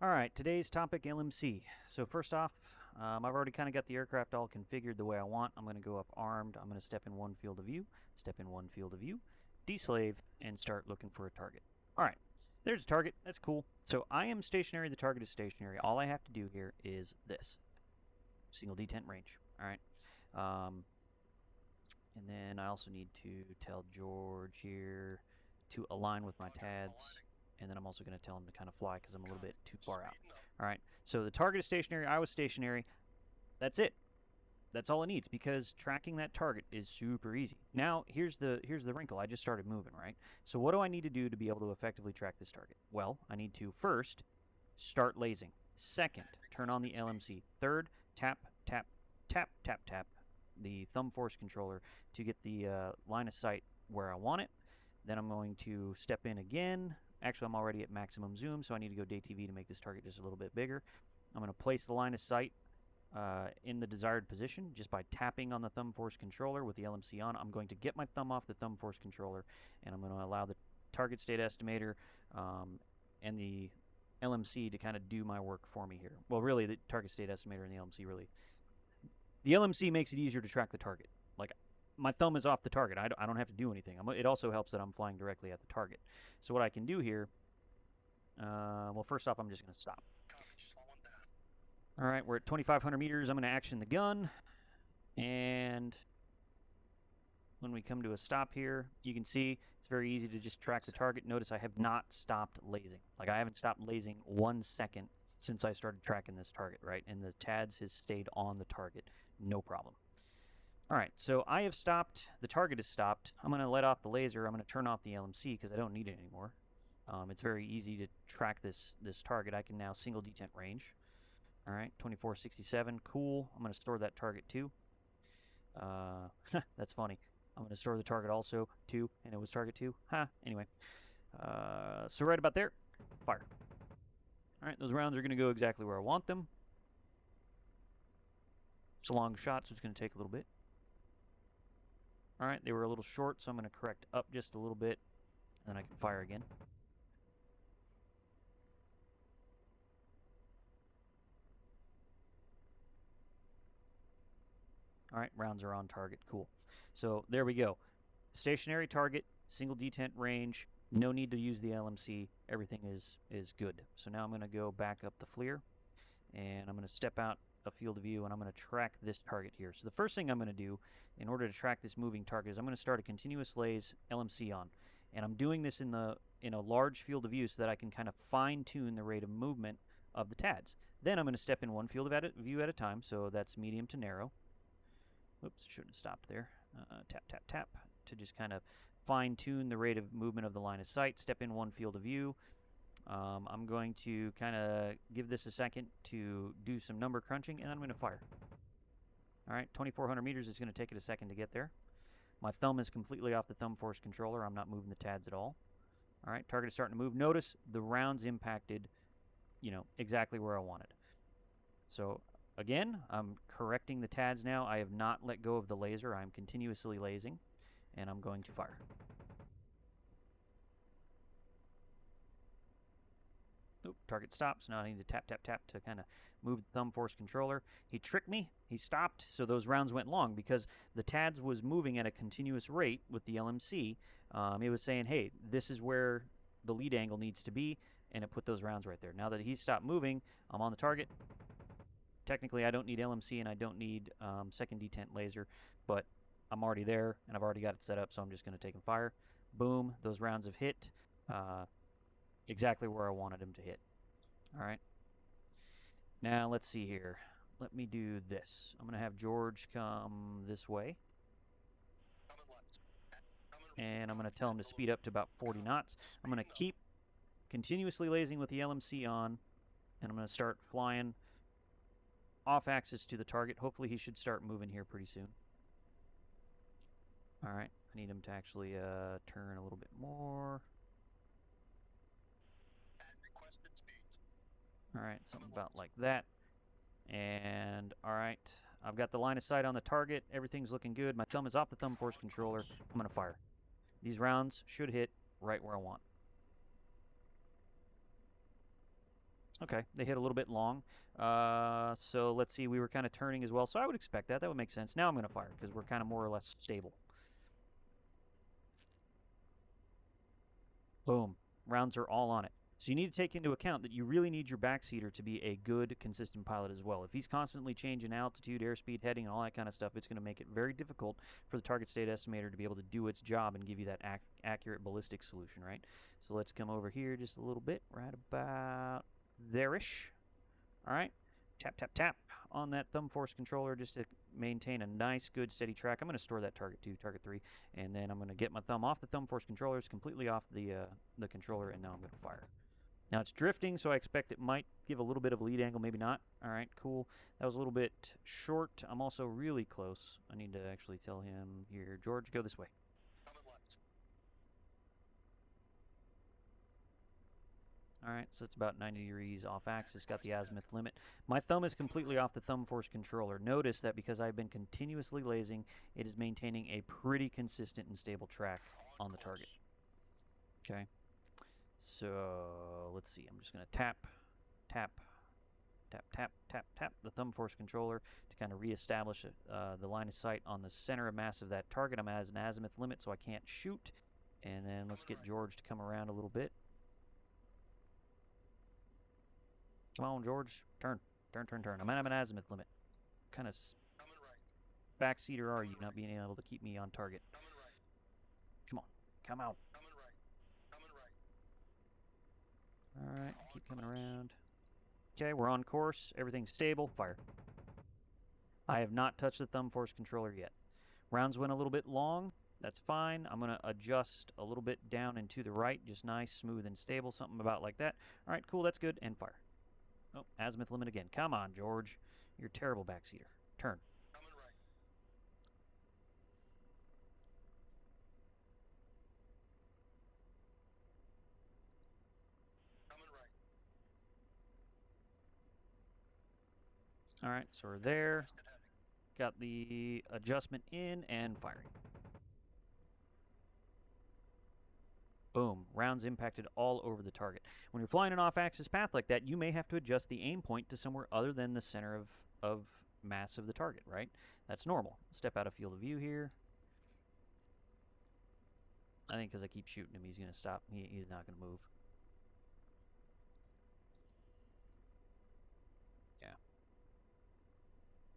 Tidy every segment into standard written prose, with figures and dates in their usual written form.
Alright, today's topic, LMC. So first off, I've already kind of got the aircraft all configured the way I want. I'm going to go up armed. I'm going to step in one field of view, deslave, and start looking for a target. Alright, there's a target. That's cool. So I am stationary. The target is stationary. All I have to do here is this. Single detent range. Alright. And then I also need to tell George here to align with my TADs. And then I'm also going to tell him to kind of fly because I'm a little bit too far out. All right, so the target is stationary. I was stationary. That's it. That's all it needs because tracking that target is super easy. Now, here's the wrinkle. I just started moving, right? So what do I need to do to be able to effectively track this target? Well, I need to first start lasing. Second, turn on the LMC. Third, tap, tap, tap, tap, tap the thumb force controller to get the line of sight where I want it. Then I'm going to step in again. Actually, I'm already at maximum zoom, so I need to go day TV to make this target just a little bit bigger. I'm going to place the line of sight in the desired position just by tapping on the thumb force controller with the LMC on. I'm going to get my thumb off the thumb force controller, and I'm going to allow the target state estimator and the LMC to kind of do my work for me here. Well, really, the target state estimator and the LMC really. The LMC makes it easier to track the target. Like, my thumb is off the target. I don't have to do anything. It also helps that I'm flying directly at the target. So what I can do here, well, first off, I'm just going to stop. All right, we're at 2,500 meters. I'm going to action the gun. And when we come to a stop here, you can see it's very easy to just track the target. Notice I have not stopped lasing. Like, I haven't stopped lasing 1 second since I started tracking this target, right? And the TADS has stayed on the target. No problem. All right, so I have stopped. The target is stopped. I'm going to let off the laser. I'm going to turn off the LMC because I don't need it anymore. It's very easy to track this target. I can now single detent range. All right, 2467, cool. I'm going to store that target too. That's funny. I'm going to store the target also too, and it was target 2. Anyway, so right about there, fire. All right, those rounds are going to go exactly where I want them. It's a long shot, so it's going to take a little bit. All right, they were a little short, so I'm going to correct up just a little bit, and then I can fire again. All right, rounds are on target. Cool. So there we go. Stationary target, single detent range, no need to use the LMC. Everything is good. So now I'm going to go back up the FLIR, and I'm going to step out a field of view, and I'm going to track this target here. So the first thing I'm going to do in order to track this moving target is I'm going to start a continuous laze LMC on, and I'm doing this in a large field of view so that I can kind of fine-tune the rate of movement of the TADs. Then I'm going to step in one field of view at a time, so that's medium to narrow. Oops, shouldn't have stopped there. Tap, tap, tap to just kind of fine-tune the rate of movement of the line of sight. Step in one field of view. I'm going to kind of give this a second to do some number crunching, and then I'm going to fire. All right, 2,400 meters is going to take it a second to get there. My thumb is completely off the thumb force controller. I'm not moving the TADs at all. All right, target is starting to move. Notice the rounds impacted, exactly where I wanted. So again, I'm correcting the TADs now. I have not let go of the laser. I'm continuously lasing, and I'm going to fire. Oop, target stops. Now I need to tap, tap, tap to kind of move the thumb force controller. He tricked me. He stopped, so those rounds went long because the TADS was moving at a continuous rate with the LMC. It was saying, hey, this is where the lead angle needs to be, and it put those rounds right there. Now that he's stopped moving, I'm on the target. Technically, I don't need LMC, and I don't need second detent laser, but I'm already there, and I've already got it set up, so I'm just going to take and fire. Boom, those rounds have hit. Exactly where I wanted him to hit. All right. Now let's see here. Let me do this. I'm going to have George come this way. And I'm going to tell him to speed up to about 40 knots. I'm going to keep continuously lasing with the LMC on, and I'm going to start flying off axis to the target. Hopefully he should start moving here pretty soon. All right. I need him to actually turn a little bit more. All right, something about like that. And all right, I've got the line of sight on the target. Everything's looking good. My thumb is off the thumb force controller. I'm going to fire. These rounds should hit right where I want. Okay, they hit a little bit long. So let's see, we were kind of turning as well, so I would expect that. That would make sense. Now I'm going to fire, because we're kind of more or less stable. Boom. Rounds are all on it. So you need to take into account that you really need your backseater to be a good, consistent pilot as well. If he's constantly changing altitude, airspeed, heading, and all that kind of stuff, it's going to make it very difficult for the target state estimator to be able to do its job and give you that accurate ballistic solution, right? So let's come over here just a little bit, right about there-ish. All right. Tap, tap, tap on that thumb force controller just to maintain a nice, good, steady track. I'm going to store that target 2, target 3, and then I'm going to get my thumb off the thumb force controllers, completely off the controller, and now I'm going to fire. Now it's drifting, so I expect it might give a little bit of lead angle, maybe not. All right, cool. That was a little bit short. I'm also really close. I need to actually tell him here, George, go this way. All right, so it's about 90 degrees off axis, got the azimuth limit. My thumb is completely off the thumb force controller. Notice that because I've been continuously lasing, it is maintaining a pretty consistent and stable track on the target. Okay, so let's see. I'm just going to tap, tap, tap, tap, tap, tap the thumb force controller to kind of reestablish the line of sight on the center of mass of that target. I'm at an azimuth limit, so I can't shoot. And then let's get George to come around a little bit. Come on, George. Turn. Turn, turn, turn. I'm at an azimuth limit. What kind of backseater are you, not being able to keep me on target? Come on. Come out. Alright, keep coming around. Okay, we're on course. Everything's stable. Fire. I have not touched the thumb force controller yet. Rounds went a little bit long. That's fine. I'm going to adjust a little bit down and to the right. Just nice, smooth, and stable. Something about like that. Alright, cool. That's good. And fire. Oh, azimuth limit again. Come on, George. You're a terrible backseater. Turn. All right, so we're there. Got the adjustment in and firing. Boom. Rounds impacted all over the target. When you're flying an off-axis path like that, you may have to adjust the aim point to somewhere other than the center of mass of the target, right? That's normal. Step out of field of view here. I think because I keep shooting him, he's going to stop. He's not going to move. Yeah.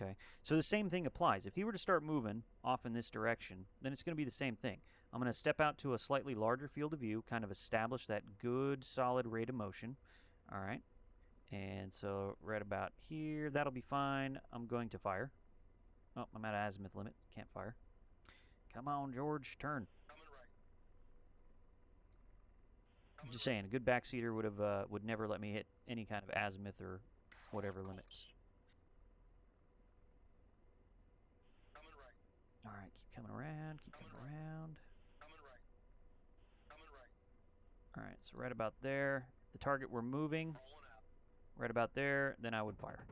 Okay. So the same thing applies. If he were to start moving off in this direction, then it's going to be the same thing. I'm going to step out to a slightly larger field of view, kind of establish that good, solid rate of motion. All right. And so right about here, that'll be fine. I'm going to fire. Oh, I'm at azimuth limit. Can't fire. Come on, George. Turn. I'm just saying, a good backseater would never let me hit any kind of azimuth or whatever limits. All right, keep coming around. Keep coming around. All right, so right about there, the target we're moving, right about there, then I would fire.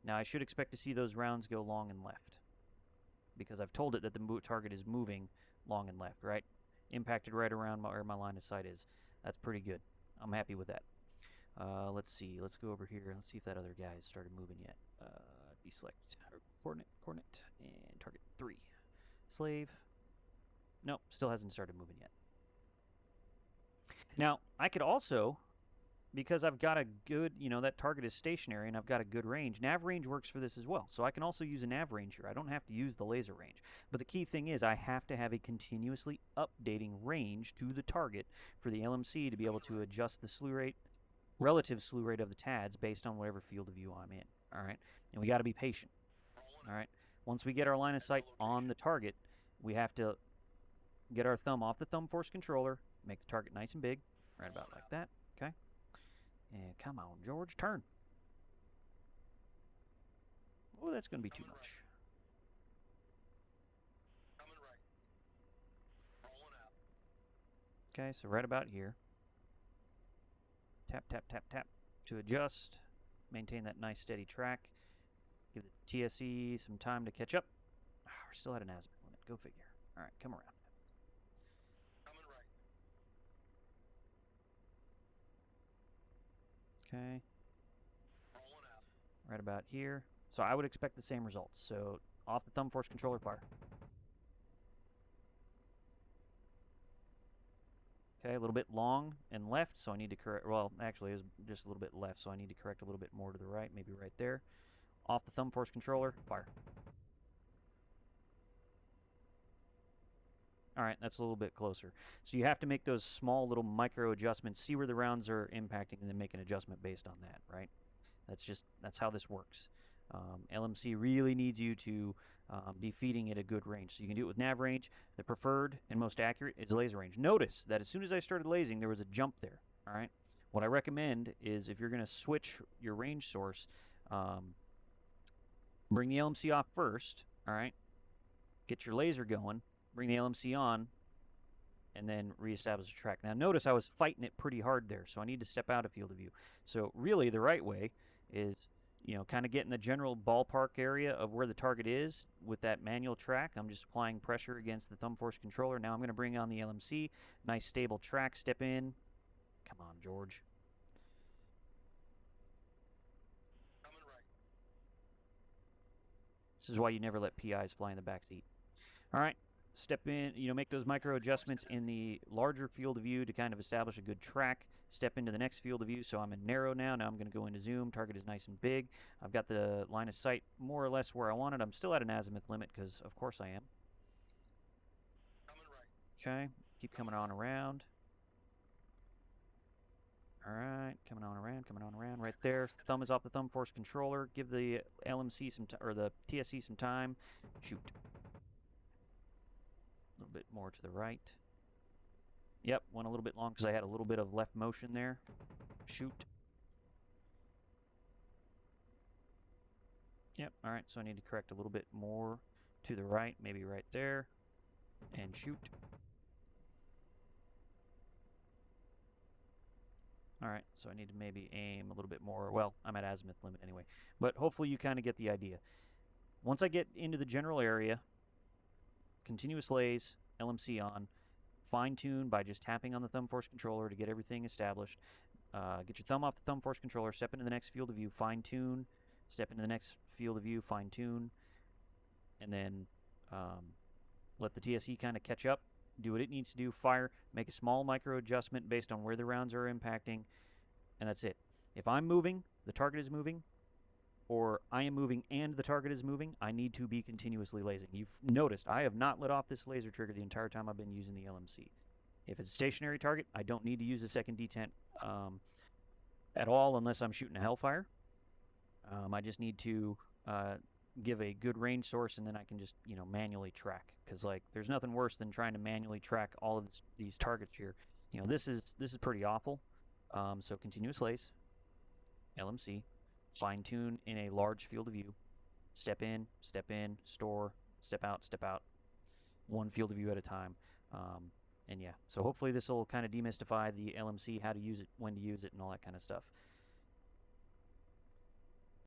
Now I should expect to see those rounds go long and left, because I've told it that the target is moving long and left, right? Impacted right around where my line of sight is. That's pretty good. I'm happy with that. Let's see. Let's go over here. Let's see if that other guy has started moving yet. Deselect coordinate, and target 3. Slave. Nope, still hasn't started moving yet. Now, I could also, because I've got a good, that target is stationary and I've got a good range, nav range works for this as well. So I can also use a nav range here. I don't have to use the laser range. But the key thing is I have to have a continuously updating range to the target for the LMC to be able to adjust the slew rate, relative slew rate of the TADs based on whatever field of view I'm in. All right? And we got to be patient. All right? Once we get our line of sight on the target, we have to get our thumb off the thumb force controller, make the target nice and big, right about like that, okay? And come on, George, turn. Oh, that's going to be too much. Okay, so right about here. Tap, tap, tap, tap to adjust, maintain that nice steady track. Give the TSE some time to catch up. Oh, we're still at an azimuth limit, go figure. All right, come around. Okay. Right about here. So I would expect the same results. So off the thumb force controller, fire. Okay, a little bit long and left, so I need to correct, well, actually it was just a little bit left, so I need to correct a little bit more to the right, maybe right there. Off the thumb force controller, fire. All right, that's a little bit closer. So you have to make those small little micro adjustments, see where the rounds are impacting, and then make an adjustment based on that, right? That's how this works. LMC really needs you to be feeding it a good range. So you can do it with nav range. The preferred and most accurate is laser range. Notice that as soon as I started lasing, there was a jump there, all right? What I recommend is if you're going to switch your range source, bring the LMC off first, all right? Get your laser going, bring the LMC on, and then reestablish the track. Now notice I was fighting it pretty hard there, so I need to step out of field of view. So really the right way is, you know, kind of get in the general ballpark area of where the target is with that manual track. I'm just applying pressure against the thumb force controller. Now I'm going to bring on the LMC. Nice stable track, step in. Come on, George. This is why you never let PIs fly in the back seat. All right, step in, you know, make those micro adjustments in the larger field of view to kind of establish a good track. Step into the next field of view. So I'm in narrow now. Now I'm going to go into zoom. Target is nice and big. I've got the line of sight more or less where I want it. I'm still at an azimuth limit because, of course, I am. Okay, keep coming on around. All right, coming on around, right there. Thumb is off the thumb force controller. Give the LMC some or the TSC some time. Shoot. A little bit more to the right. Yep, went a little bit long because I had a little bit of left motion there. Shoot. Yep, all right, so I need to correct a little bit more to the right, maybe right there, and shoot. All right, so I need to maybe aim a little bit more. Well, I'm at azimuth limit anyway, but hopefully you kind of get the idea. Once I get into the general area, continuous lays, LMC on, fine tune by just tapping on the thumb force controller to get everything established. Get your thumb off the thumb force controller, step into the next field of view, fine tune, step into the next field of view, fine tune, and then let the TSE kind of catch up, do what it needs to do, fire, make a small micro adjustment based on where the rounds are impacting, and that's it. If I'm moving, the target is moving, or I am moving and the target is moving, I need to be continuously lasing. You've noticed I have not let off this laser trigger the entire time I've been using the LMC. If it's a stationary target, I don't need to use the second detent at all unless I'm shooting a Hellfire. I just need to give a good range source, and then I can just, you know, manually track. Because, like, there's nothing worse than trying to manually track all of these targets here. You know, this is pretty awful. So continuous lays, LMC, fine tune in a large field of view, step in, store, step out, one field of view at a time. And yeah, so hopefully this will kind of demystify the LMC, how to use it, when to use it, and all that kind of stuff.